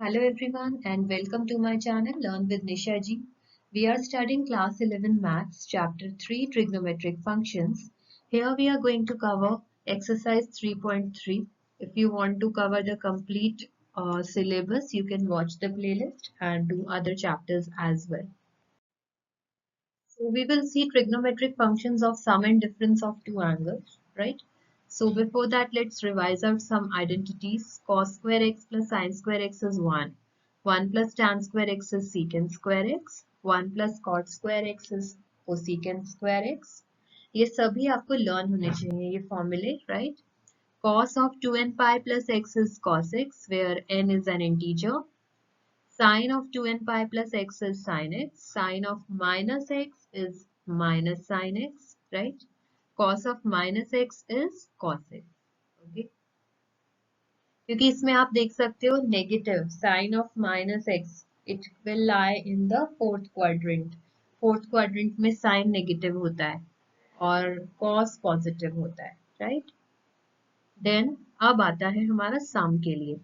Hello everyone and welcome to my channel Learn with Nisha ji. We are studying class 11 maths chapter 3 trigonometric functions. Here we are going to cover exercise 3.3. If you want to cover the complete syllabus, you can watch the playlist and do other chapters as well. So we will see trigonometric functions of sum and difference of two angles, right? So before that, let's revise out some identities. Cos square x plus sin square x is 1. 1 plus tan square x is secant square x. 1 plus cot square x is cosecant square x. ये सभी आपको learn होने चाहिए ये formulae, right? Cos of 2n pi plus x is cos x, where n is an integer. Sine of 2n pi plus x is sin x. Sine of minus x is minus sin x, right? Cos of minus x is cos x. Okay. क्योंकि इसमें आप देख सकते हो negative sign of minus x it will lie in the fourth quadrant में sign negative होता है और कॉस पॉजिटिव होता है, राइट? देन अब आता है हमारा सम के लिए.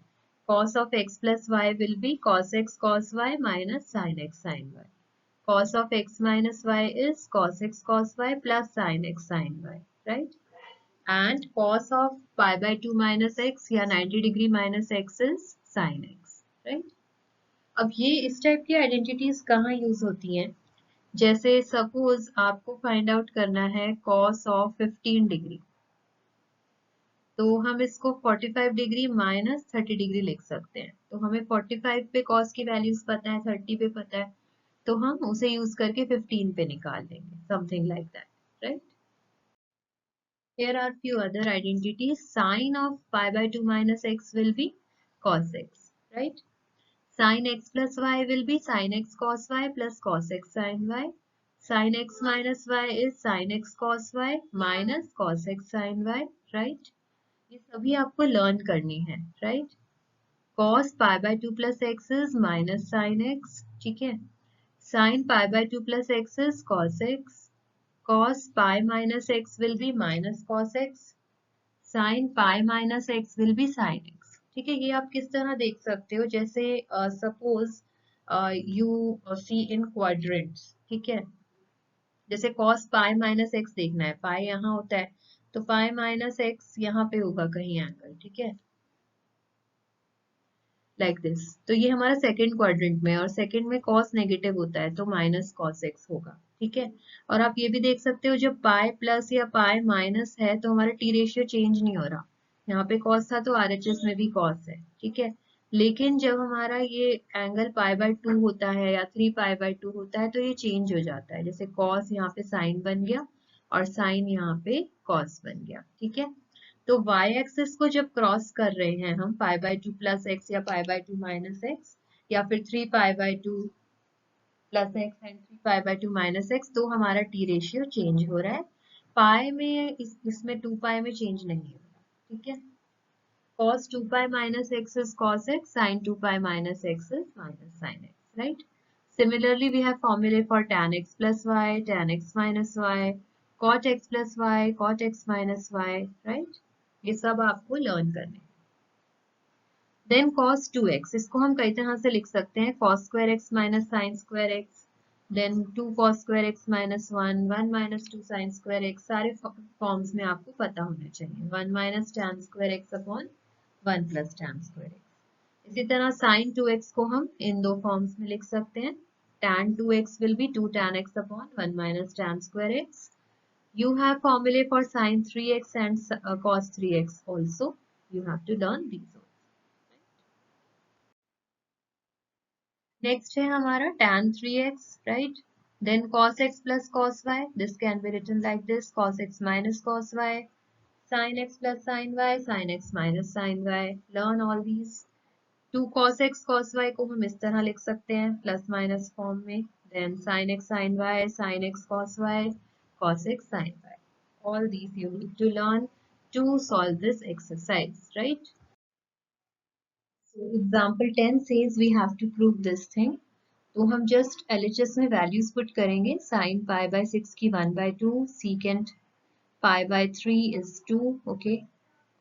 Cos of x plus y will be cos x cos y minus sin x sin y. Cos of x minus y is cos x cos y plus sin x sin y, right? And cos of pi by 2 minus x या 90 degree minus x is sin x, right? अब ये इस type की identities कहाँ use होती हैं? जैसे suppose आपको फाइंड आउट करना है cos of 15 डिग्री, तो हम इसको 45 डिग्री माइनस 30 डिग्री लिख सकते हैं. तो हमें 45 पे cos की वैल्यूज पता है, 30 पे पता है, तो हम उसे यूज करके 15 पे निकाल देंगे, something like that, right? Here are few other identities. Sine of pi by 2 minus x will be cos x, right? Sin x plus y will be sin x cos y plus cos x sin y. Sin x minus y is sin x cos y minus cos x sin y, right? ये सभी आपको learn करनी है, right? cos pi by 2 plus x is minus sin x, ठीक है? sin pi by 2 plus x is cos x. cos pi minus x will be minus cos x. sin pi minus x will be sin x. ठीक है, ये आप किस तरह देख सकते हो? जैसे suppose you see in quadrants, ठीक है? जैसे cos pi माइनस एक्स देखना है, पाई यहाँ होता है, तो पाई माइनस एक्स यहाँ पे होगा कहीं एंगल, ठीक है, लाइक दिस. तो ये हमारा सेकंड क्वाड्रेंट में, और सेकंड में cos नेगेटिव होता है तो माइनस cos x होगा, ठीक है? और आप ये भी देख सकते हो जब पाई प्लस या पाई माइनस है तो हमारा टी रेशियो चेंज नहीं हो रहा. यहाँ पे cos था तो RHS में भी cos है, ठीक है? लेकिन जब हमारा ये एंगल पाई बाय 2 होता है या 3 पाई बाय 2 होता है तो ये चेंज हो जाता है. जैसे cos यहाँ पे साइन बन गया और साइन यहाँ पे cos बन गया, ठीक है? तो y एक्सिस को जब क्रॉस कर रहे हैं हम पाई बाय 2 प्लस एक्स या पाई बाय 2 माइनस एक्स या फिर 3 pi bye 2 plus x and 3 pi bye 2 minus x, तो हमारा टी रेशियो चेंज हो रहा है. पाई में इसमें 2 पाई में चेंज नहीं हो रहा, ठीक है? cos 2 pi minus x is cos x, sin 2 pi minus x is minus sin x, right? Similarly, we have formulae for tan x plus y, tan x minus y, cot x plus y, cot x minus y, right? ये सब आपको learn करने. Then cos 2x, इसको हम कई तरह से लिख सकते हैं. cos square x minus sin square x, then 2 cos square x minus 1, 1 minus 2 sin square x. सारे फॉर्म्स में आपको पता होना चाहिए. 1 minus tan square x upon 1 plus tan square x. इसी तरह sin 2x को हम इन दो फॉर्म्स में लिख सकते हैं. tan 2x will be 2 tan x upon 1 minus tan square x. You have formulae for sin 3x and cos 3x also. You have to learn these also. Next है हमारा tan 3x, right? Then cos x plus cos y. This can be written like this: cos x minus cos y. Sin x plus sin y, sin x minus sin y. Learn all these. 2 cos x cos y को हम इस तरह लिख सकते हैं plus minus form में. Then sin x sin y, sin x cos y, cos x sin y. All these you need to learn to solve this exercise, right? So example 10 says we have to prove this thing. तो हम just LHS में values put करेंगे. sin pi by 6 की 1 by 2, secant pi by 3 is 2, okay?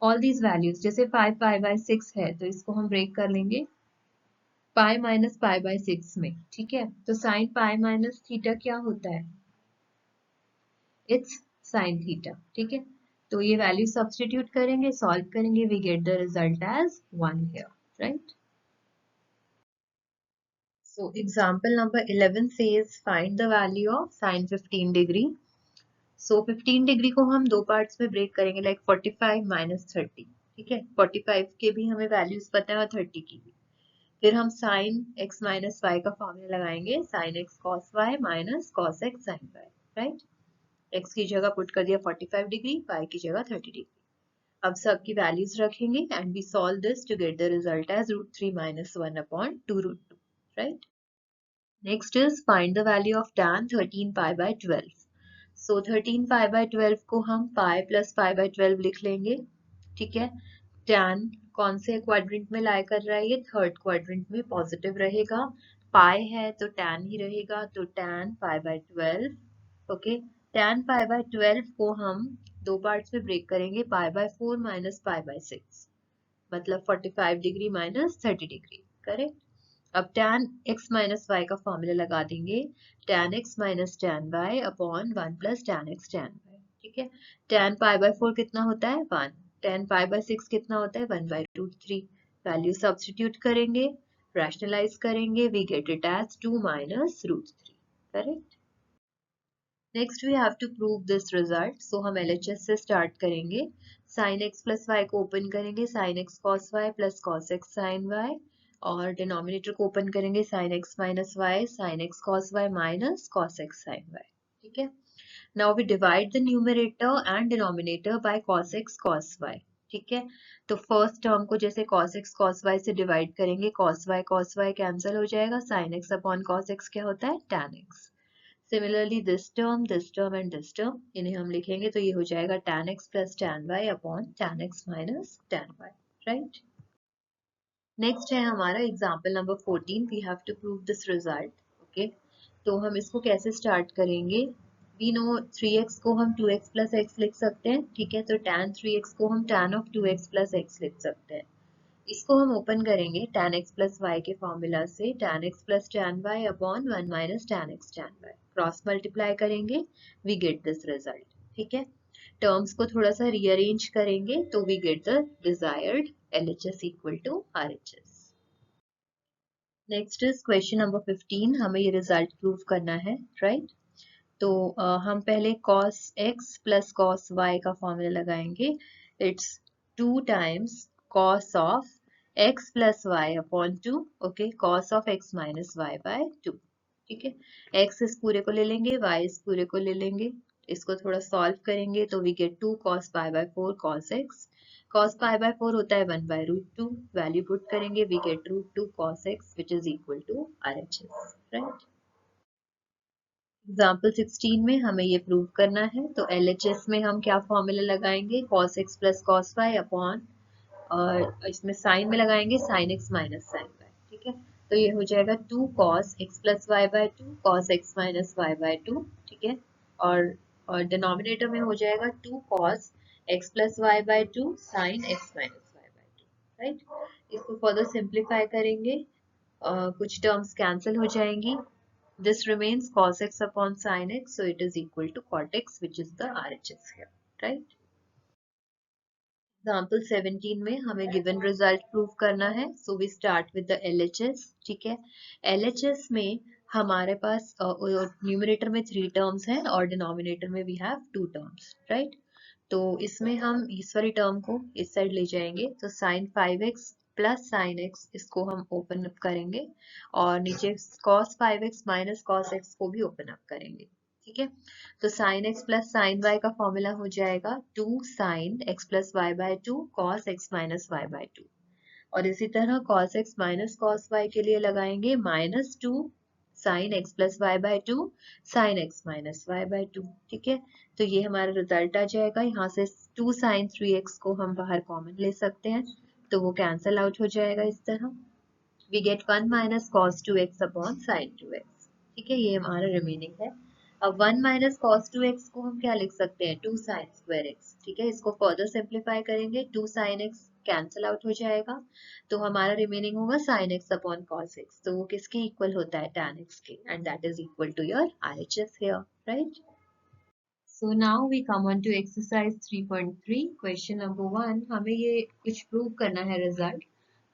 All these values, जैसे 5 pi by 6 है तो इसको हम ब्रेक कर लेंगे. पाई माइनस पाई बाय 6 में, ठीक है। तो साइन पाई माइनस थीटा क्या होता है? इट्स साइन थीटा, ठीक है। तो ये वैल्यू सब्स्टिट्यूट करेंगे, सॉल्व करेंगे, we get the result as 1 here, right. So example number 11 says find the value of sin 15 degree. So 15 degree को हम दो पार्ट्स में ब्रेक करेंगे, लाइक 45 माइनस 30, ठीक है। 45 के भी हमें वैल्यूज पता है और 30 की भी। फिर हम साइन x माइनस वाई का फॉर्मूला लगाएंगे, sine x cos y minus cos x sin y, right. x की जगह पुट कर दिया 45 डिग्री, y की जगह 30 डिग्री। अब सबकी वैल्यूज रखेंगे and we solve this to get the result as √3 minus 1 upon 2√2, right? Next is find the value of tan 13 pi by 12. So 13 pi by 12 को हम pi plus pi by 12 लिख लेंगे, ठीक है। tan कौन से क्वाड्रेंट में लाई कर रहा है? ये थर्ड क्वाड्रेंट में पॉजिटिव रहेगा। pi है तो tan ही रहेगा, तो tan pi by 12, okay. tan pi by 12 को हम दो पार्ट्स में ब्रेक करेंगे, pi by 4 minus pi by 6, मतलब 45 डिग्री माइनस 30 डिग्री, करेक्ट। अब tan x माइनस वाई का फॉर्मूला लगा देंगे, tan x minus tan y upon 1 plus tan x tan y, ठीक है। tan पाई बाय 4 कितना होता है? 1। tan पाई बाय 6 कितना होता है? 1 बाय √3। वैल्यू सब्स्टिट्यूट करेंगे, रैशनलाइज करेंगे, we get it as 2 minus √3, correct. Next we have to prove this result. So हम LHS से स्टार्ट करेंगे। sin x प्लस वाई को ओपन करेंगे, sin x cos y plus cos x sin y, और denominator को open करेंगे, sin x minus y sin x cos y minus cos x sin y, ठीक है। Now we divide the numerator and denominator by cos x cos y, ठीक है। तो first term को जैसे cos x cos y से divide करेंगे, cos y cancel हो जाएगा, sin x upon cos x क्या होता है? tan x। Similarly this term and this term, इन्हें हम लिखेंगे तो ये हो जाएगा tan x plus tan y upon tan x minus tan y, right. Next है हमारा example number 14। We have to prove this result, okay. तो हम इसको कैसे स्टार्ट करेंगे? वी नो 3x को हम 2x प्लस x लिख सकते हैं, ठीक है। तो tan 3x को हम tan of 2x plus x लिख सकते हैं। इसको हम ओपन करेंगे tan x प्लस y के फॉर्मूला से, tan x plus tan y upon 1 minus tan x tan y, cross multiply करेंगे, वी गेट दिस रिजल्ट, ठीक है। टर्म्स को थोड़ा सा रीअरेंज करेंगे तो we get the desired LHS equal to RHS। Next is question number 15। हमें ये रिजल्ट प्रूव करना है, राइट। तो हम पहले cos x plus cos y का फॉर्मूला लगाएंगे। It's 2 times cos of x plus y upon 2, okay, cos of x minus y by 2, ठीक है। x इस पूरे को ले लेंगे, y इस पूरे को ले लेंगे, इसको थोड़ा सॉल्व करेंगे तो we get 2 cos pi by 4 cos x। cos pi by 4 होता है 1 बाय √2, वैल्यू पुट करेंगे, we get √2 cos x which is equal to RHS, right. Example 16 में हमें ये प्रूव करना है। तो LHS में हम क्या फॉर्मूला लगाएंगे? cos x plus cos y upon, और इसमें साइन में लगाएंगे sin x minus sin y, ठीक है। तो ये हो जाएगा 2 cos x plus y by 2 cos x minus y by 2, ठीक है। और डिनोमिनेटर में हो जाएगा 2 cos x plus y by 2 sin x minus y by 2, right. इसको फर्दर सिंप्लीफाई करेंगे, कुछ टर्म्स कैंसिल हो जाएंगी, this remains cos x upon sin x, so it is equal to cot x, which is the RHS here, right? Example 17 में हमें given result prove करना है, so we start with the LHS, ठीक है। LHS में हमारे पास numerator में 3 terms हैं और डिनोमिनेटर में we have 2 terms, right? तो इसमें हम इस वाली टर्म को इस साइड ले जाएंगे, तो sin 5x plus sine x, इसको हम ओपन अप करेंगे, और नीचे cos 5x minus cos x को भी ओपन अप करेंगे, ठीक है। तो sin x plus sin y का फॉर्मूला हो जाएगा 2 sin x plus y by 2 cos x minus y by 2, और इसी तरह cos x minus cos y के लिए लगाएंगे -2 sin x plus y by 2 sin x minus y by 2, ठीक है। तो ये हमारा रिजल्ट आ जाएगा। यहाँ से 2 sin 3x को हम बाहर कॉमन ले सकते हैं, तो वो कैंसल आउट हो जाएगा इस तरह, we get 1 minus cos 2x upon sin 2x, ठीक है। ये हमारा रिमेनिंग है। अब 1 माइनस cos 2x को हम क्या लिख सकते हैं? 2 sin square x, ठीक है। इसको फर्दर सिंप्लीफाई करेंगे, 2 sin x कैंसिल आउट हो जाएगा, तो हमारा रिमेनिंग होगा sin x upon cos x, तो वो किसके इक्वल होता है, tan x के, and that is equal to your RHS here, right? So now we come on to exercise 3.3 question number 1. हमें ये कुछ प्रूव करना है रिजल्ट,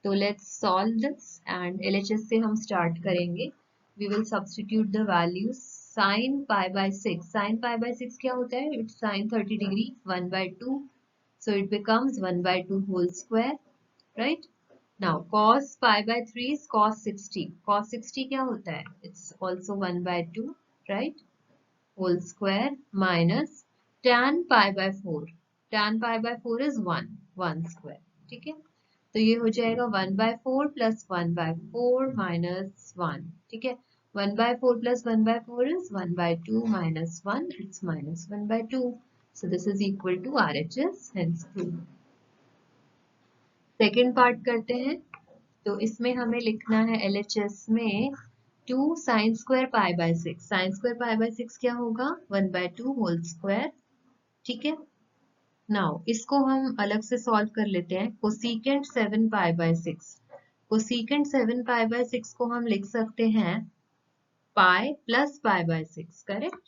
तो let's solve this and LHS से हम start करेंगे. We will substitute the values. Sin pi by 6. Sin pi by 6 क्या होता है? It's sin 30 degree 1 by 2. So it becomes 1 by 2 whole square, right? Now cos pi by 3 is cos 60. Cos 60 क्या होता है? It's also 1 by 2, right? Whole square minus tan pi by 4. Tan pi by 4 is 1 square. ठीक है, तो ये हो जाएगा 1 by 4 plus 1 by 4 minus 1. ठीक है, 1 by 4 plus 1 by 4 is 1 by 2 minus 1. It's minus 1 by 2. So this is equal to RHS, hence true. Second part करते हैं, तो इसमें हमें लिखना है LHS में 2 sin square pi by 6. sin square pi by 6 क्या होगा, 1 by 2 whole square. ठीक है, नाउ इसको हम अलग से सॉल्व कर लेते हैं. Cosecant 7 pi by 6. Cosecant 7 pi by 6 को हम लिख सकते हैं pi plus pi by 6, correct?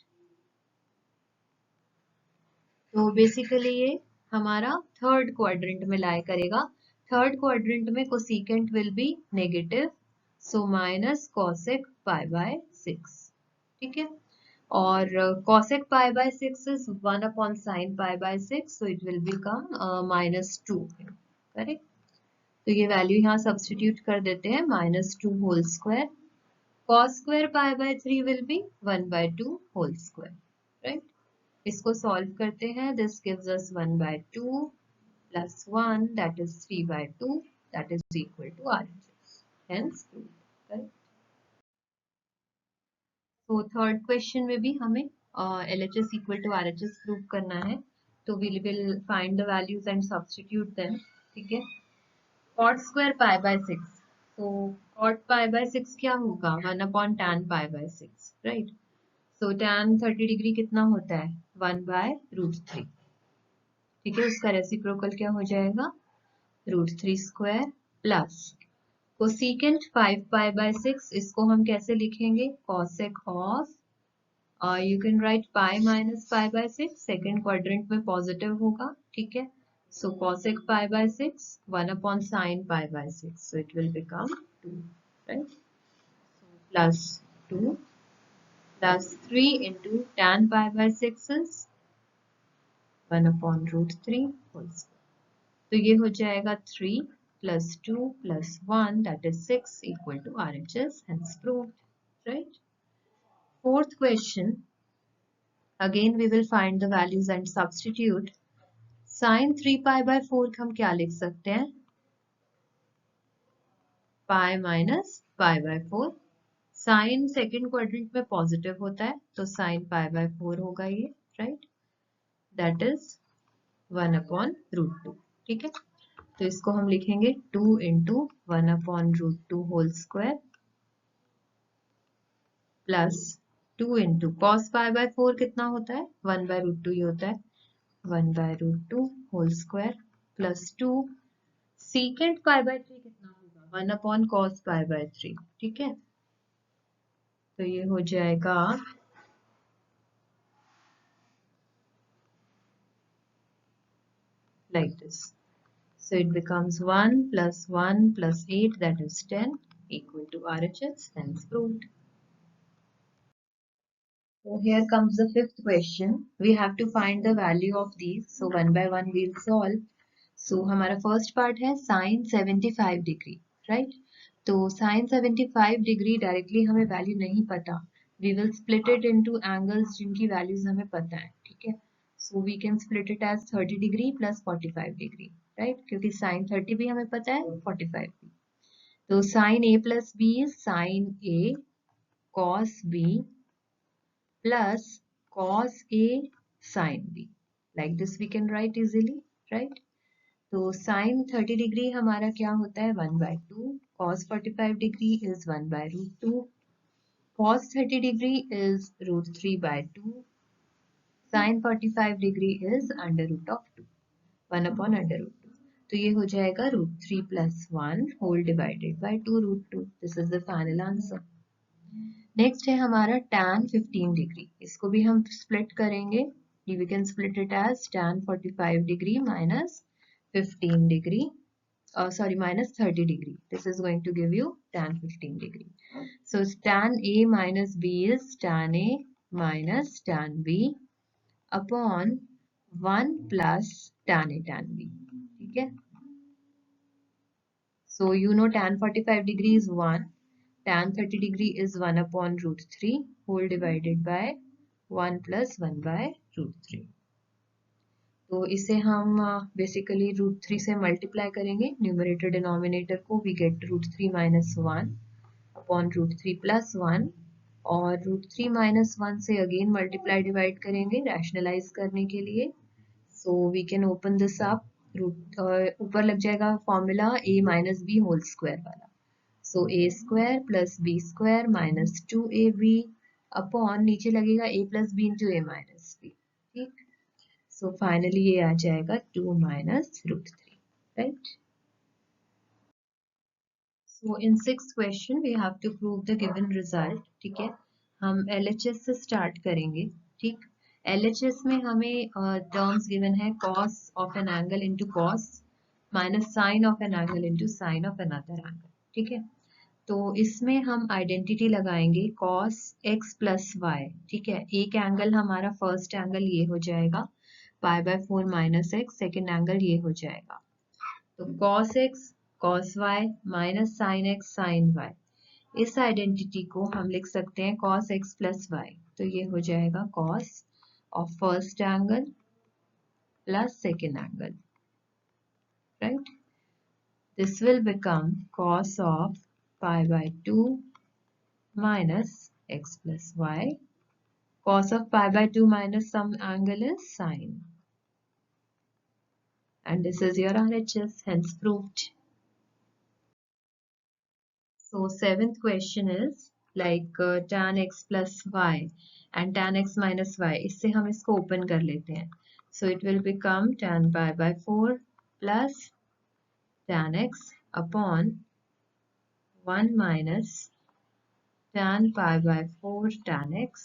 तो बेसिकली ये हमारा थर्ड क्वाड्रेंट में लाई करेगा. थर्ड क्वाड्रेंट में cosecant will be negative, so minus cosec pi by 6. ठीक है, और cosec pi by 6 is 1 upon sine pi by 6, so it will become -2, correct? तो ये वैल्यू यहाँ सब्स्टिट्यूट कर देते हैं, -2 whole square. Cos square pi by 3 will be 1 by 2 whole square, right? इसको सॉल्व करते हैं. This gives us 1 by 2 plus 1, that is 3 by 2, that is equal to RHS, hence true, correct? So third question में भी हमें LHS equal to RHS prove करना है, तो we will find the values and substitute them. ठीक है, cot square pi by 6. So cot pi by 6 क्या होगा, 1 upon tan pi by 6, right? So tan 30 degree कितना होता है, 1 by √3. ठीक है, उसका रेसिप्रोकल क्या हो जाएगा, √3 square plus cosecant 5 pi by 6. इसको हम कैसे लिखेंगे, cosec of, you can write pi minus pi by 6. Second quadrant में पॉजिटिव होगा, ठीक है, so cosec pi by 6 1 upon sine pi by 6, so it will become 2, right? Plus 2 plus 3 into tan pi by 6 is 1 upon √3 whole square. तो ये हो जाएगा 3 plus 2 plus 1, that is 6, equal to RHS, hence proved, right? Fourth question, again we will find the values and substitute. Sin 3 pi by 4 हम क्या लिख सकते हैं, pi minus pi by 4. Sin second quadrant में पॉजिटिव होता है, तो sin pi by 4 होगा ये, right? That is 1 upon √2. ठीक है, तो इसको हम लिखेंगे 2 into 1 upon √2 whole square plus 2 into cos pi by 4 कितना होता है, 1 by √2 ही होता है, 1 by √2 whole square plus 2 secant pi by 3 कितना होगा, 1 अपॉन कॉस पाई बाय 3. ठीक है, तो ये हो जाएगा like this. So it becomes 1 plus 1 plus 8, that is 10, equal to RHS, hence proved. So here comes the fifth question. We have to find the value of these. So one by one we'll solve. So हमारा first part है sin 75 degree, right? तो sin 75 degree directly हमें value नहीं पता. We will split it into angles जिनकी values हमें पता है, ठीक है? So we can split it as 30 degree plus 45 degree, right? क्योंकि sin 30 भी हमें पता है, 45 भी. तो sin A plus B is sin A cos B plus cos A sin B. Like this we can write easily, right? तो sin 30 degree हमारा क्या होता है, 1 by 2. Cos 45 degree is 1 by √2. Cos 30 degree is √3 by 2. Sin 45 degree is under root of 2, 1 upon under root 2. तो ये हो जाएगा √3 + 1 whole divided by 2 √2. This is the final answer. Next है हमारा tan 15 डिग्री. इसको भी हम स्प्लिट करेंगे. We can split it as tan 45 degree minus 15 degree. Minus 30 degree. This is going to give you tan 15 degree. So tan A minus B is tan A minus tan B upon 1 plus tan A tan B. ठीक है. So you know tan 45 degree is 1. Tan 30 degree is 1 upon √3 whole divided by 1 plus 1 by √3. तो इसे हम basically √3 से multiply करेंगे. Numerator denominator को we get √3 minus 1 upon √3 plus 1 और √3 minus 1 से अगेन मल्टीप्लाई डिवाइड करेंगे रैशनलाइज करने के लिए. So we can open this up. ऊपर लग जाएगा formula a minus b whole square वाला. So a square plus b square minus 2ab upon नीचे लगेगा a plus b into a minus b. ठीक. So finally ये आ जाएगा 2 minus √3, right? So in sixth question we have to prove the given result. ठीक है. हम LHS से start करेंगे. ठीक. LHS में हमें terms given है cos of an angle into cos minus sin of an angle into sin of another angle. ठीक है. तो इसमें हम आइडेंटिटी लगाएंगे cos x plus y. ठीक है. एक एंगल हमारा फर्स्ट एंगल ये हो जाएगा π/4 minus x. सेकेंड एंगल ये हो जाएगा. तो cos x cos y minus sin x sin y. इस आइडेंटिटी को हम लिख सकते हैं cos x plus y. तो ये हो जाएगा cos of first angle plus second angle, right? This will become cos of π/2 minus x plus y. Cos of π/2 minus some angle is sin. And this is your RHS, hence proved. So seventh question is like tan x plus y and tan x minus y. इससे हम इसको open कर लेते हैं. So it will become tan π/4 plus tan x upon 1 minus tan π/4 tan x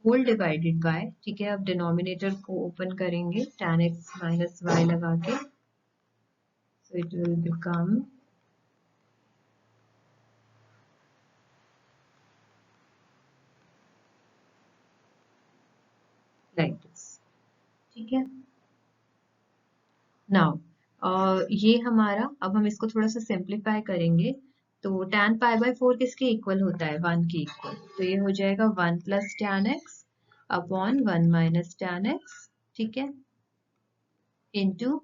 whole divided by. ठीक है. अब denominator को ओपन करेंगे tan x minus y लगा के. So it will become like this. ठीक है. नाउ ये हमारा, अब हम इसको थोड़ा सा सिंप्लीफाई करेंगे. तो tan π/4 किसके इक्वल होता है? 1 के इक्वल. तो ये हो जाएगा 1 plus tan x upon 1 minus tan x. ठीक है. Into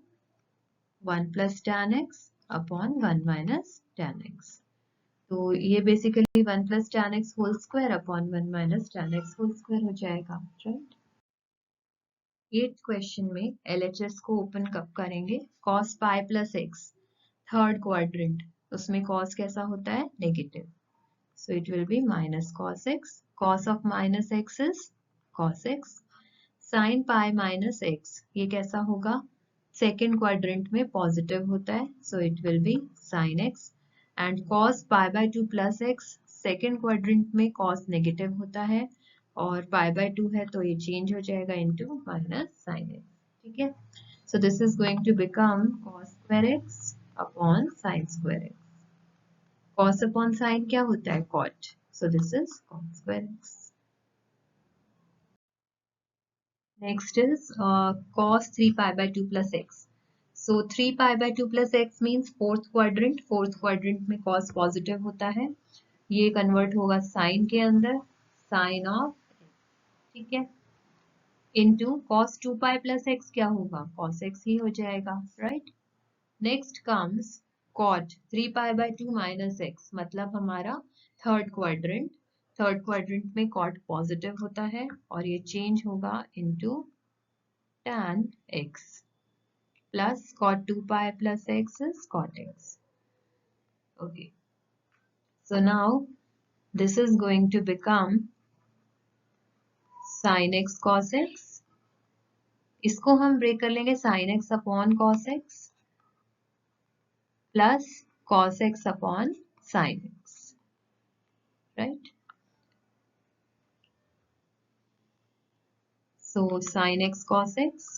1 plus tan x upon 1 minus tan x. तो ये basically 1 plus tan x whole square upon 1 minus tan x whole square हो जाएगा, राइट? 8th क्वेश्चन में LHS को open कब करेंगे? cos pi plus x third quadrant. उसमें cos कैसा होता है? Negative. So it will be minus cos x. Cos of minus x is cos x. Sin pi minus x ये कैसा होगा? सेकेंड क्वाड्रेंट में पॉजिटिव होता है. So it will be sin x. And cos π/2 plus x second quadrant में cos negative होता है और π/2 है तो ये चेंज हो जाएगा into minus sin x. ठीक है. So this is going to become cos square x upon sin square x. Cos upon sin क्या होता है? Cot. So this is cos square x. Next is cos 3 π/2 plus x. So 3 π/2 plus x means fourth quadrant. Fourth quadrant में cos positive होता है. ये convert होगा sign के अंदर, साइन ऑफ, ठीक है, into cos 2 pi plus x क्या होगा? cos x ही हो जाएगा, right? Next comes cot 3 pi/2 minus x, मतलब हमारा थर्ड क्वाड्रेंट. थर्ड क्वाड्रेंट में cot पॉजिटिव होता है और ये चेंज होगा into tan x plus cot 2 pi plus x is cot x. Okay. So now this is going to become sin x cos x. इसको हम ब्रेक कर लेंगे sin x upon cos x. plus cos x upon sin x, right? So sin x cos x,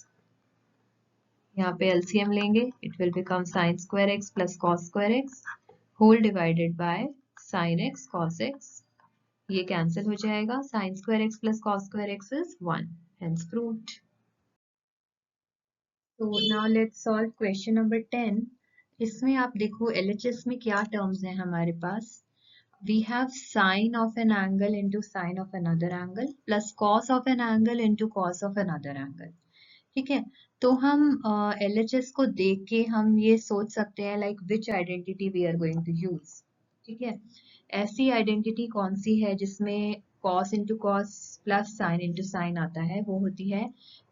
यहाँ पे LCM लेंगे, it will become sin square x plus cos square x whole divided by sin x cos x. ये cancel हो जाएगा, sin square x plus cos square x is 1, hence proved. So now let's solve question number 10. इसमें आप देखो LHS में क्या terms हैं हमारे पास. We have sine of an angle into sine of another angle plus cos of an angle into cos of another angle. ठीक है, तो हम LHS को देख के हम ये सोच सकते हैं like which identity we are going to use. ठीक है, ऐसी आइडेंटिटी कौन सी है जिसमें cos into cos plus sin into sin आता है, वो होती है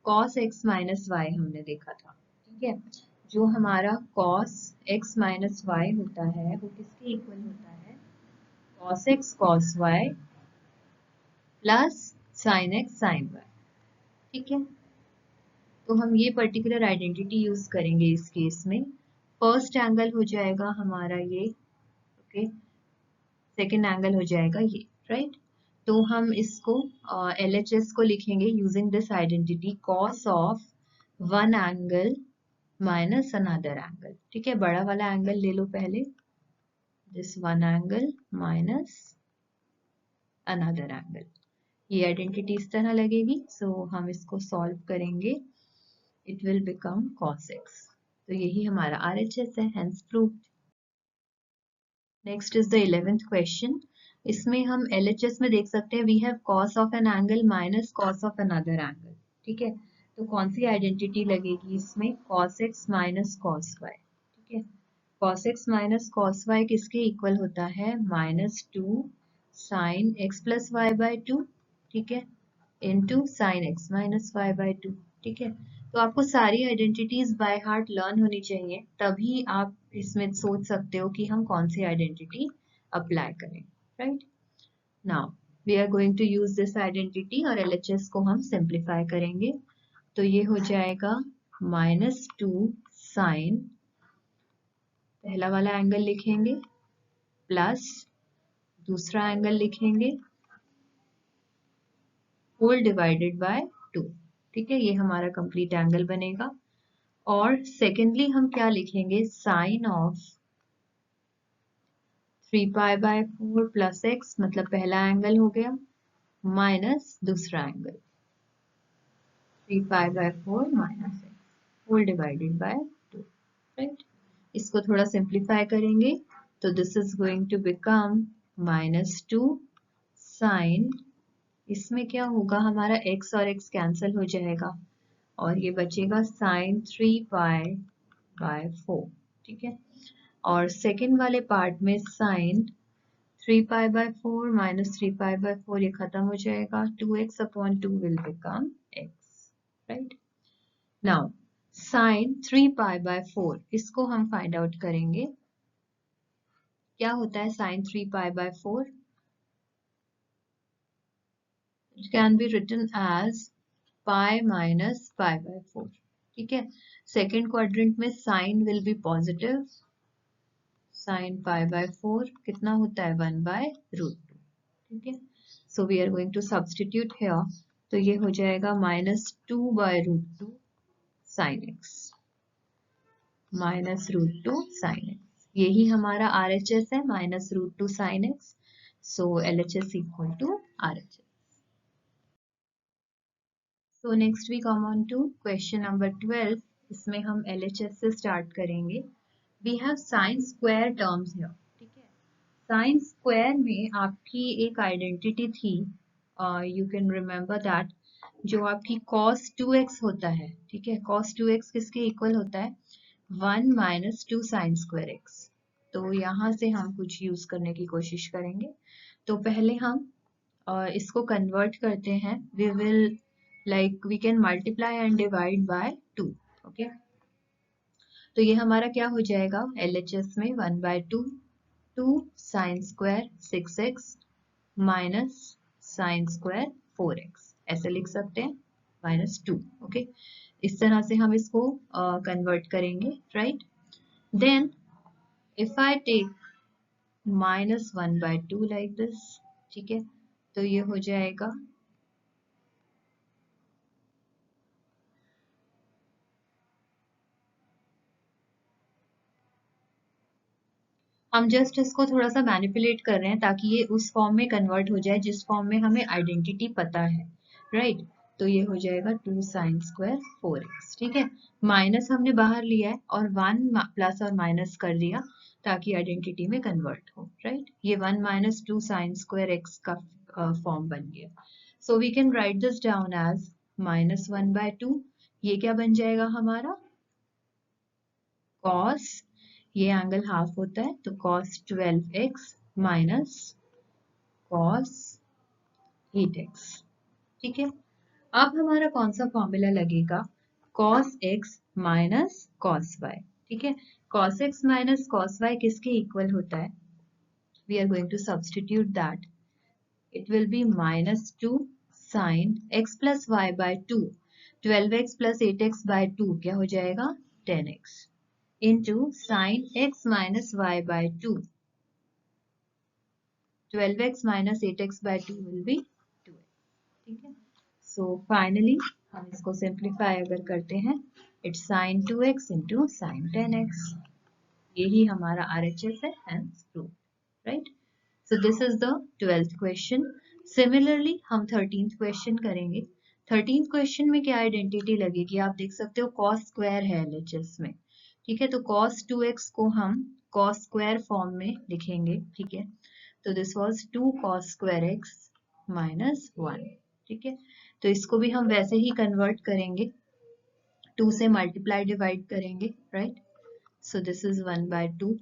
cos x minus y. हमने देखा था, ठीक है, जो हमारा cos x minus y होता है वो किसके इक्वल होता है, cos x cos y plus sin x sin y. ठीक है, तो हम ये पर्टिकुलर आइडेंटिटी यूज करेंगे इस केस में. फर्स्ट एंगल हो जाएगा हमारा ये, ओके, सेकेंड एंगल हो जाएगा ये, राइट. तो हम इसको LHS को लिखेंगे using this identity cos of one angle minus another angle. ठीक है, बड़ा वाला एंगल ले लो पहले, this one angle minus another angle. ये आइडेंटिटी इस तरह लगेगी. सो हम इसको सॉल्व करेंगे, it will become cos x. तो यही हमारा RHS है, hence proved. Next is the 11th question. इसमें हम LHS में देख सकते हैं we have cos of an angle minus cos of another angle. ठीक है, तो कौन सी आइडेंटिटी लगेगी इसमें, cos x minus cos y. ठीक है, cos x minus cos y किसके इक्वल होता है, -2 sin x plus y by 2. ठीक है, into sin x minus y by 2. ठीक है, तो आपको सारी आइडेंटिटीज बाय हार्ट लर्न होनी चाहिए, तभी आप इसमें सोच सकते हो कि हम कौन सी आइडेंटिटी अप्लाई करें, right. Now we are going to use this identity और LHS को हम सिंप्लीफाई करेंगे. तो ये हो जाएगा -2 साइन, पहला वाला एंगल लिखेंगे, प्लस दूसरा एंगल लिखेंगे, होल डिवाइडेड बाय 2. ठीक है, ये हमारा कंप्लीट एंगल बनेगा. और सेकेंडली हम क्या लिखेंगे, sine of 3 pi by 4 plus x, मतलब पहला एंगल हो गया, माइनस दूसरा angle 3 pi by 4 minus x whole divided by 2, right. इसको थोड़ा सिंप्लीफाई करेंगे तो this is going to become -2 sine, इसमें क्या होगा हमारा x और x कैंसिल हो जाएगा और ये बचेगा साइन 3 पाई बाय 4. ठीक है, और सेकेंड वाले पार्ट में sine 3 pi by 4 minus 3 pi by 4 ये खत्म हो जाएगा, 2x upon 2 will become x, right. Now sine 3 pi by 4 इसको हम फाइंड आउट करेंगे. क्या होता है sine 3 pi by 4, it can be written as pi minus pi by 4. ठीक है, सेकेंड क्वाड्रेंट में sine will be positive, sine pi by 4 कितना होता है 1 बाय रूट 2. ठीक है, so we are going to substitute here, तो ये हो जाएगा -2 by root 2 sine x, minus root 2 sine x. यही हमारा RHS है, -√2 sine x. So LHS equal to RHS. So next we come on to question number 12. इसमें हम LHS से स्टार्ट करेंगे. We have sin square terms here. ठीक है, sin square में आपकी एक आइडेंटिटी थी, you can remember that, जो आपकी cos 2x होता है. ठीक है, cos 2x किसके इक्वल होता है, 1 minus 2 sin square x. तो यहाँ से हम कुछ यूज करने की कोशिश करेंगे. तो पहले हम इसको कन्वर्ट करते हैं. We will like we can multiply and divide by 2. Okay, तो ये हमारा क्या हो जाएगा LHS में 1 by 2 2 sine square 6x minus sine square 4x, ऐसे लिख सकते हैं, -2. ओके, इस तरह से हम इसको कन्वर्ट करेंगे, right. Then if I take -1/2 like this, ठीक है, तो ये हो जाएगा हम जस्ट इसको थोड़ा सा मैनिपुलेट कर रहे हैं ताकि ये उस फॉर्म में कन्वर्ट हो जाए जिस फॉर्म में हमें आइडेंटिटी पता है, राइट। तो ये हो जाएगा 2 sin square 4x, ठीक है। माइनस हमने बाहर लिया है और 1 प्लस और माइनस कर दिया ताकि आइडेंटिटी में कन्वर्ट हो, राइट। ये 1 माइनस 2 sin square x का फॉर्म बन गया। So we can write this down as -1/2। ये क्या बन जाएगा हमारा, cos, ये एंगल हाफ होता है तो cos 12x minus cos 8x, ठीक है। अब हमारा कौन सा फॉर्मूला लगेगा, cos x minus cos y, ठीक है। cos x minus cos y किसके इक्वल होता है, we are going to substitute that, it will be -2 sin x plus y by 2, 12x plus 8x by 2 क्या हो जाएगा 10x into sin x minus y by 2. 12x minus 8x by 2 will be 2x. ठीक है। So finally हम इसको simplify अगर करते हैं, it's sin 2x into sin 10x. यही हमारा RHS है, hence proved, right? So this is the 12th question. Similarly हम 13th question करेंगे। 13th question में क्या आइडेंटिटी लगेगी, आप देख सकते हो cos स्क्वायर है LHS में, ठीक है। तो cos 2x को हम cos स्क्वायर फॉर्म में लिखेंगे, ठीक है। तो this was 2 cos square x minus 1, ठीक है। तो इसको भी हम वैसे ही कन्वर्ट करेंगे, 2 से मल्टीप्लाई डिवाइड करेंगे, right. So this is 1/2,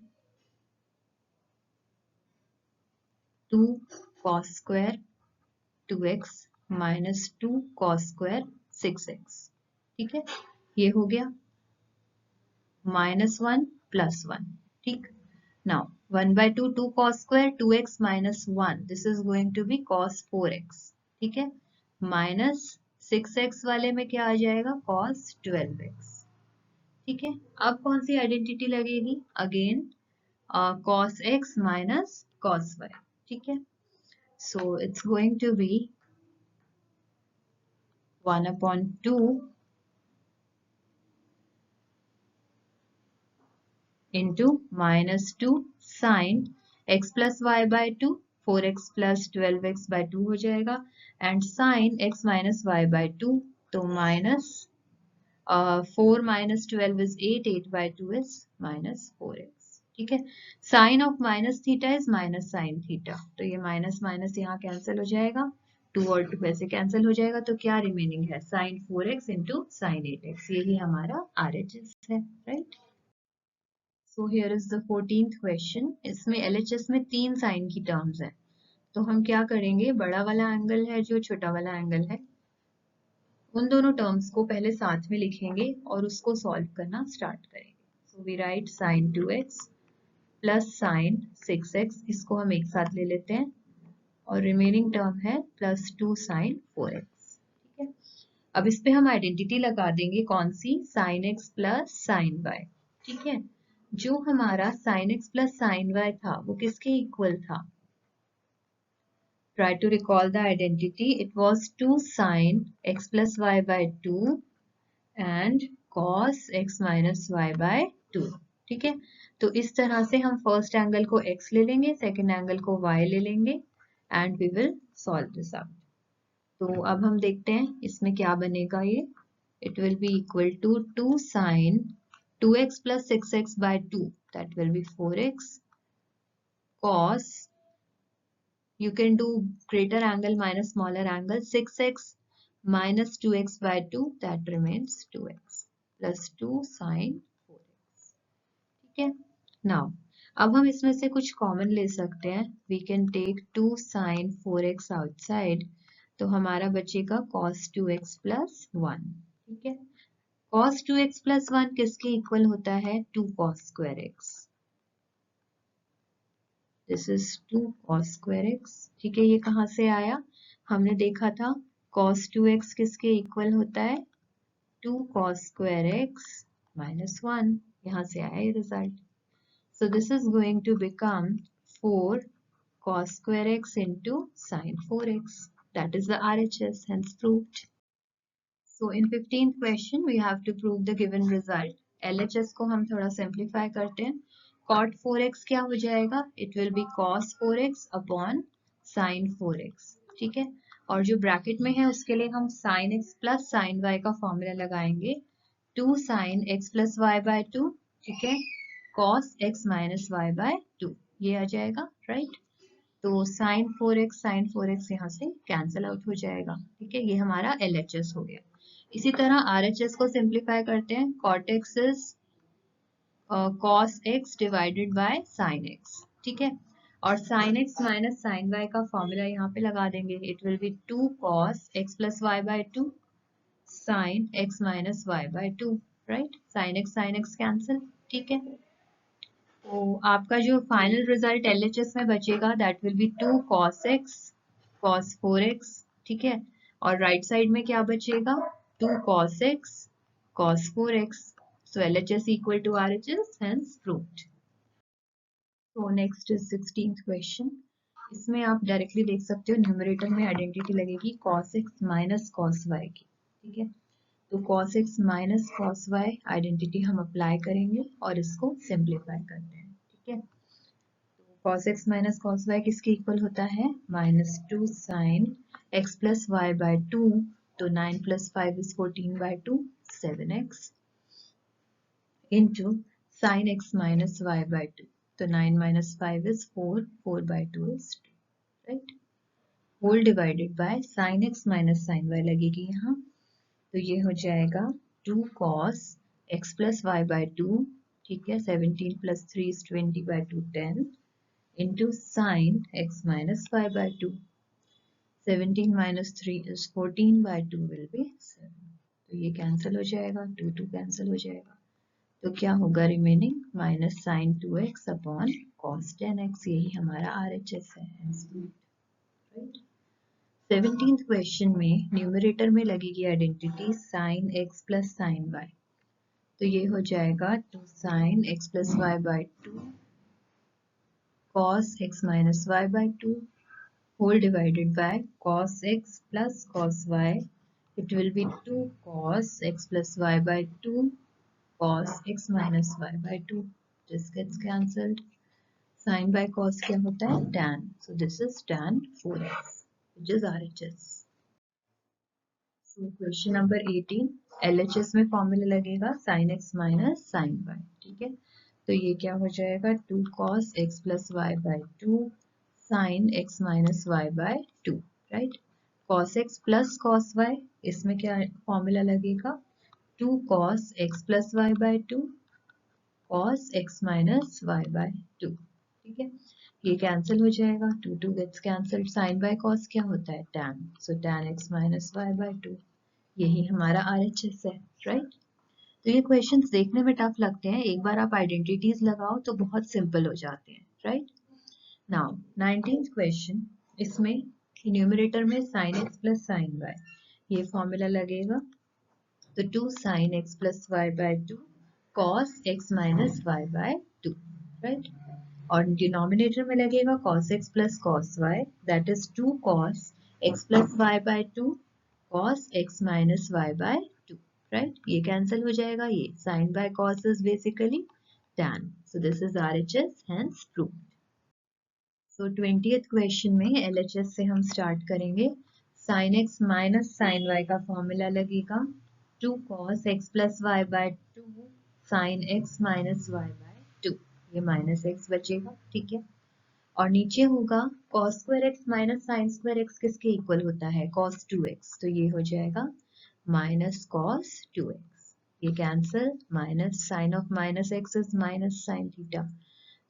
2 cos square 2x minus 2 cos square 6x, ठीक है। ये हो गया -1 + 1, ठीक। Now 1/2 2 cos square 2x minus 1, this is going to be cos 4x, ठीक है। माइनस 6x वाले में क्या आ जाएगा cos 12x, ठीक है। अब कौन सी आइडेंटिटी लगेगी, again cos x minus cos y, ठीक है। So it's going to be 1/2 into -2 sin x plus y by 2, 4x plus 12x by 2 हो जाएगा, and sin x minus y by 2, तो minus 4 minus 12 is 8, 8 by 2 is minus 4x, ठीक है। sin of minus theta is minus sin theta, तो ये minus minus यहाँ cancel हो जाएगा, 2 और 2 वैसे कैंसिल हो जाएगा, तो क्या रिमेनिंग है sin 4x into sin 8x, यही हमारा RHS है, right. So here is the 14th question. इसमें LHS में 3 साइन की टर्म्स हैं, तो हम क्या करेंगे, बड़ा वाला एंगल है जो छोटा वाला एंगल है, उन दोनों टर्म्स को पहले साथ में लिखेंगे और उसको सॉल्व करना स्टार्ट करेंगे। So we write sin 2x plus sin 6x, इसको हम एक साथ ले लेते हैं, और रिमेनिंग टर्म है +2 sin 4x, ठीक है। अब इस पे हम आइडेंटिटी लगा देंगे, कौन सी, sin x plus sin y, ठीक है। जो हमारा sin x plus sin y था वो किसके इक्वल था, try to recall the identity, it was 2 sin x plus y by 2 and cos x minus y by 2, ठीक है। तो इस तरह से हम फर्स्ट एंगल को x ले लेंगे, सेकंड एंगल को y ले लेंगे, and we will solve this out. तो अब हम देखते हैं इसमें क्या बनेगा, ये it will be equal to 2 sin 2x plus 6x by 2, that will be 4x, cos, you can do greater angle minus smaller angle, 6x minus 2x by 2, that remains 2x plus 2 sin 4x, ठीक है। Now अब हम इसमें से कुछ common ले सकते हैं, we can take 2 sin 4x outside, तो हमारा बचेगा cos 2x plus 1, ठीक है। cos 2x plus 1 किसके इक्वल होता है, 2 cos square x, this is 2 cos square x, ठीक है। ये कहाँ से आया, हमने देखा था cos 2x किसके इक्वल होता है, 2 cos square x minus 1, यहाँ से आया ये result. So this is going to become 4 cos square x into sin 4x. That is the RHS, hence proved. So in 15th question we have to prove the given result. LHS को हम थोड़ा simplify करते हैं. Cot 4x क्या हो जाएगा? It will be cos 4x upon sin 4x. ठीक है. और जो ब्रैकेट में है उसके लिए हम sin x plus sin y का फॉर्मूला लगाएंगे. 2 sin x plus y by 2. ठीक है. Cos x minus y by 2. ये आ जाएगा, राइट? तो sin 4x यहाँ से कैंसिल आउट हो जाएगा. ठीक है. ये हमारा LHS हो गया. इसी तरह RHS को सिंप्लीफाई करते हैं. Cot x is cos x divided by sin x. ठीक है. और sin x minus sin y का फॉर्मूला यहाँ पे लगा देंगे. It will be 2 cos x plus y by 2 sin x minus y by 2. Right. sin x cancel. ठीक है. तो आपका जो फाइनल रिजल्ट LHS में बचेगा that will be 2 cos x cos 4x. ठीक है. और राइट साइड में क्या बचेगा? 2 cos x cos 4x. So LHS equal to RHS, hence proved. So next is 16th question. इसमें आप डायरेक्टली देख सकते हो न्यूमरेटर में आइडेंटिटी लगेगी cos x minus cos y की. ठीक है. तो cos x minus cos y identity हम अप्लाई करेंगे और इसको सिंप्लीफाई करते हैं. ठीक है. cos x minus cos y किसके इक्वल होता है? minus 2 sin x plus y by 2. तो 9 plus 5 is 14 by 2, 7x into sin x minus y by 2. तो 9 minus 5 is 4, 4 by 2 is 2, right? Whole divided by sin x minus sin y लगेगी यहाँ. तो ये हो जाएगा 2 cos x plus y by 2. ठीक है. 17 plus 3 is 20 by 2, 10. into sin x minus y by 2. 17 minus 3 is 14 by 2 will be 7. तो ये कैंसिल हो जाएगा. 2 कैंसिल हो जाएगा. तो क्या होगा remaining? Minus sine 2x upon cos 10x. यही हमारा RHS है. राइट. 17th क्वेश्चन में न्यूमरेटर में लगेगी identity sin x plus sin y. तो ये हो जाएगा 2 sin x plus y by 2 cos x minus y by 2 whole divided by cos x plus cos y. It will be 2 cos x plus y by 2 cos x minus y by 2. This gets cancelled. Sin by cos क्या होता है? tan. So this is tan 4x, which is RHS. So question number 18. LHS में formula लगेगा sin x minus sin y. ठीक है. तो ये क्या हो जाएगा? 2 cos x plus y by 2 sin x minus y by 2. Right. cos x plus cos y, इसमें क्या फॉर्मूला लगेगा? 2 cos x plus y by 2 cos x minus y by 2. ठीक है. ये कैंसिल हो जाएगा. 2 gets cancelled. sin by cos क्या होता है? tan. So tan x minus y by 2. यही हमारा RHS है. राइट. तो ये क्वेश्चंस देखने में टफ लगते हैं. एक बार आप आइडेंटिटीज लगाओ तो बहुत सिंपल हो जाते हैं. राइट. Now 19th question. इसमें न्यूमरेटर में sin x plus sin y ये फॉर्मूला लगेगा. तो 2 sin x plus y by 2 cos x minus y by 2. Right. और डिनोमिनेटर में लगेगा cos x plus cos y, that is 2 cos x plus y by 2 cos x minus y by 2. Right. ये cancel हो जाएगा. ये sin by cos is basically tan. So this is RHS, hence proved. So 20th question में LHS से हम start करेंगे. sin x minus sin y का formula लगेगा 2 cos x plus y by 2 sin x minus y by 2. ये minus x बचेगा. ठीक है. और नीचे होगा cos square x minus sin square x किसके इक्वल होता है? cos 2x. तो ये हो जाएगा minus cos 2x. ये cancel. Minus sine of minus x is minus sin theta.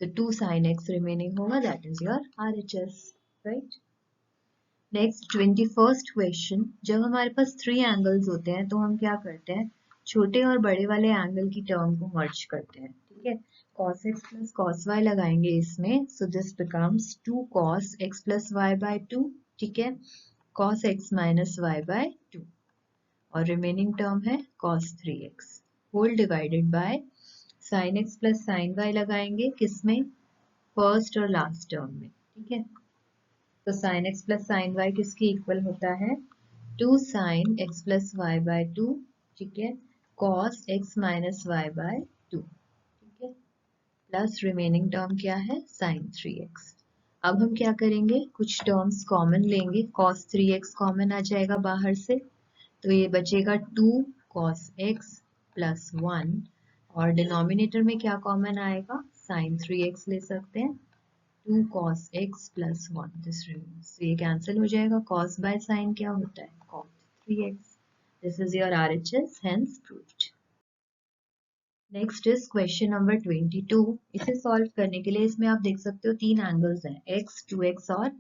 तो 2 sin x रिमेनिंग होगा. That is your RHS. Right. Next 21st question. जब हमारे पास 3 एंगल्स होते हैं तो हम क्या करते हैं? छोटे और बड़े वाले एंगल की टर्म को मर्ज करते हैं. ठीक है. cos x plus cos y लगाएंगे इसमें. So this becomes 2 cos x plus y by 2. ठीक है. cos x minus y by 2. और रिमेनिंग टर्म है cos 3x whole divided by sine x plus sine y लगाएंगे किसमें, फर्स्ट और last term में, ठीक है। तो sine x plus sine y किसके इक्वल होता है, 2 sine x plus y by 2, ठीक है, cos x minus y by 2, ठीक है, प्लस रिमेनिंग टर्म क्या है, साइन 3x। अब हम क्या करेंगे, कुछ टर्म्स कॉमन लेंगे, cos 3x कॉमन आ जाएगा बाहर से, तो ये बचेगा 2 cos x प्लस 1, और डिनोमिनेटर में क्या कॉमन आएगा, sin 3x ले सकते हैं, 2 cos x plus 1, this remains, तो ये कैंसिल हो जाएगा, cos बाय sin क्या होता है, cos 3x। This is your RHS, hence proved. Next is question number 22। इसे सॉल्व करने के लिए इसमें आप देख सकते हो तीन एंगल्स हैं, x, 2x और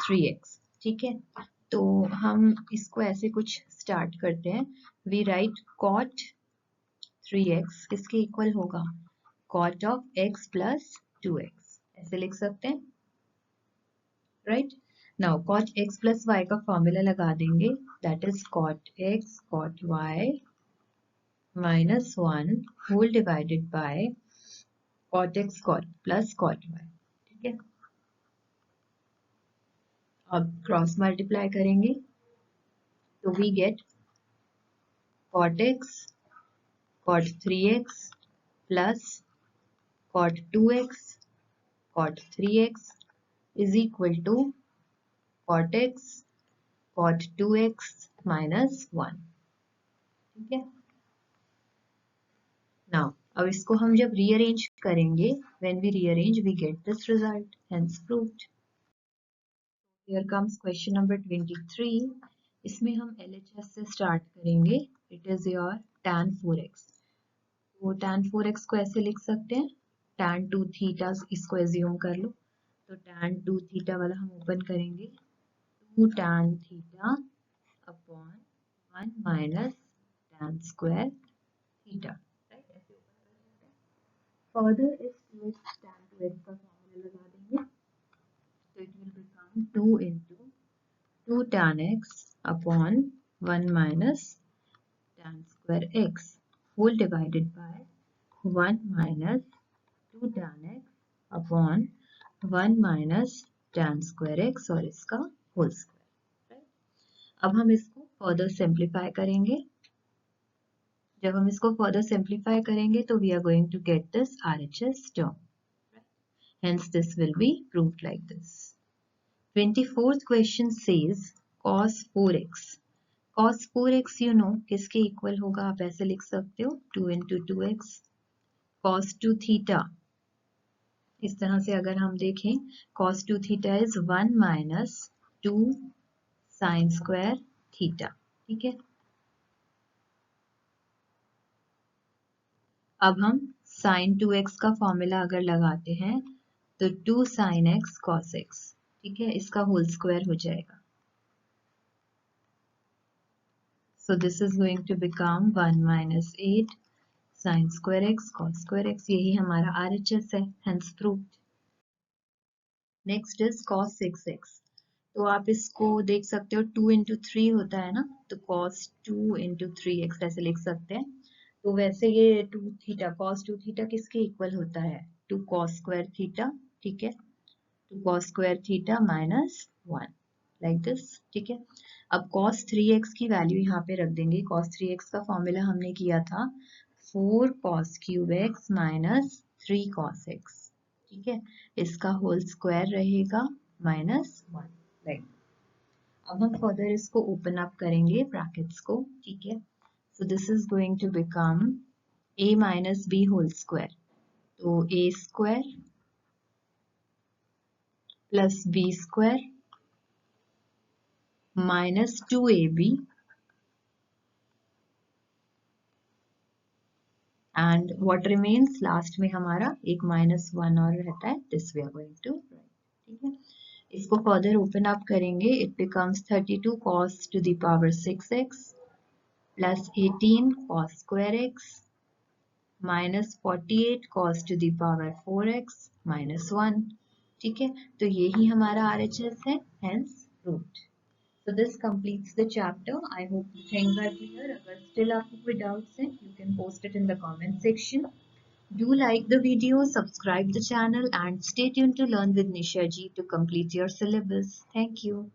3x, ठीक है। तो हम इसको ऐसे कुछ स्टार्ट करते हैं, वी राइट cot 3x किसके इक्वल होगा, cot of x plus 2x, ऐसे लिख सकते हैं, right. Now cot x plus y का फॉर्मूला लगा देंगे, that is cot x cot y minus 1 whole divided by cot x cot plus cot y, ठीक है। अब क्रॉस मल्टीप्लाई करेंगे तो we get cot x cot 3x plus cot 2x cot 3x is equal to cot x cot 2x minus 1, ठीक है। Now अब इसको हम जब रीअरेंज करेंगे, when we rearrange we get this result, hence proved. Here comes question number 23. इसमें हम LHS से स्टार्ट करेंगे, it is your tan 4x। तो tan 4x को ऐसे लिख सकते हैं, tan 2 थीटा, इसको एज्यूम कर लो, तो tan 2 थीटा वाला हम ओपन करेंगे, 2 tan theta upon 1 minus tan square theta, right, ऐसे ओपन कर सकते हैं। फर्दर इस 2x tan 2x का फॉर्मूला लगा देंगे, तो it will become 2 into 2 tan x upon 1 minus tan square x whole divided by 1 minus 2 tan x upon 1 minus tan square x और इसका होल स्क्वायर, राइट। अब हम इसको फर्दर सिंप्लीफाई करेंगे, जब हम इसको फर्दर सिंप्लीफाई करेंगे तो we are going to get this RHS term, hence this will be proved like this. 24th question says cos 4x. cos 4x you know किसके इक्वल होगा, आप ऐसे लिख सकते हो 2 into 2x cos 2 थीटा, इस तरह से अगर हम देखें cos 2 theta is 1 minus 2 sin square theta, ठीक है। अब हम sin 2x का फॉर्मूला अगर लगाते हैं तो 2 sin x cos x, ठीक है, इसका होल स्क्वायर हो जाएगा, so this is going to become 1 minus 8 sin square x cos square x, यही हमारा RHS है, hence proved. Next is cos 6x. तो आप इसको देख सकते हो 2 into 3 होता है ना, तो cos 2 into 3x ऐसे लिख सकते हैं। तो वैसे ये 2 थीटा cos 2 थीटा किसके इक्वल होता है, 2 cos square थीटा, ठीक है, 2 cos square theta minus 1, like this, ठीक है। अब cos 3x की वैल्यू यहाँ पे रख देंगे, cos 3x का फॉर्मूला हमने किया था 4 cos cube x minus 3 cos x, ठीक है, इसका होल स्क्वायर रहेगा -1, राइट। अब हम फर्दर इसको ओपन अप करेंगे ब्रैकेट्स को, ठीक है, so this is going to become a minus b whole square, तो a square plus b square minus 2ab and what remains, last में हमारा एक -1 और रहता है, this we are going to write, ठीक है। इसको फर्दर ओपन अप करेंगे, it becomes 32 cos to the power 6x plus 18 cos square x minus 48 cos to the power 4x minus 1, ठीक है, तो यही हमारा RHS है, hence proved. So this completes the chapter. I hope things are clear. अगर still आपको कोई doubts हैं, you can post it in the comment section. Do like the video, subscribe the channel and stay tuned to Learn with Nisha ji to complete your syllabus. Thank you.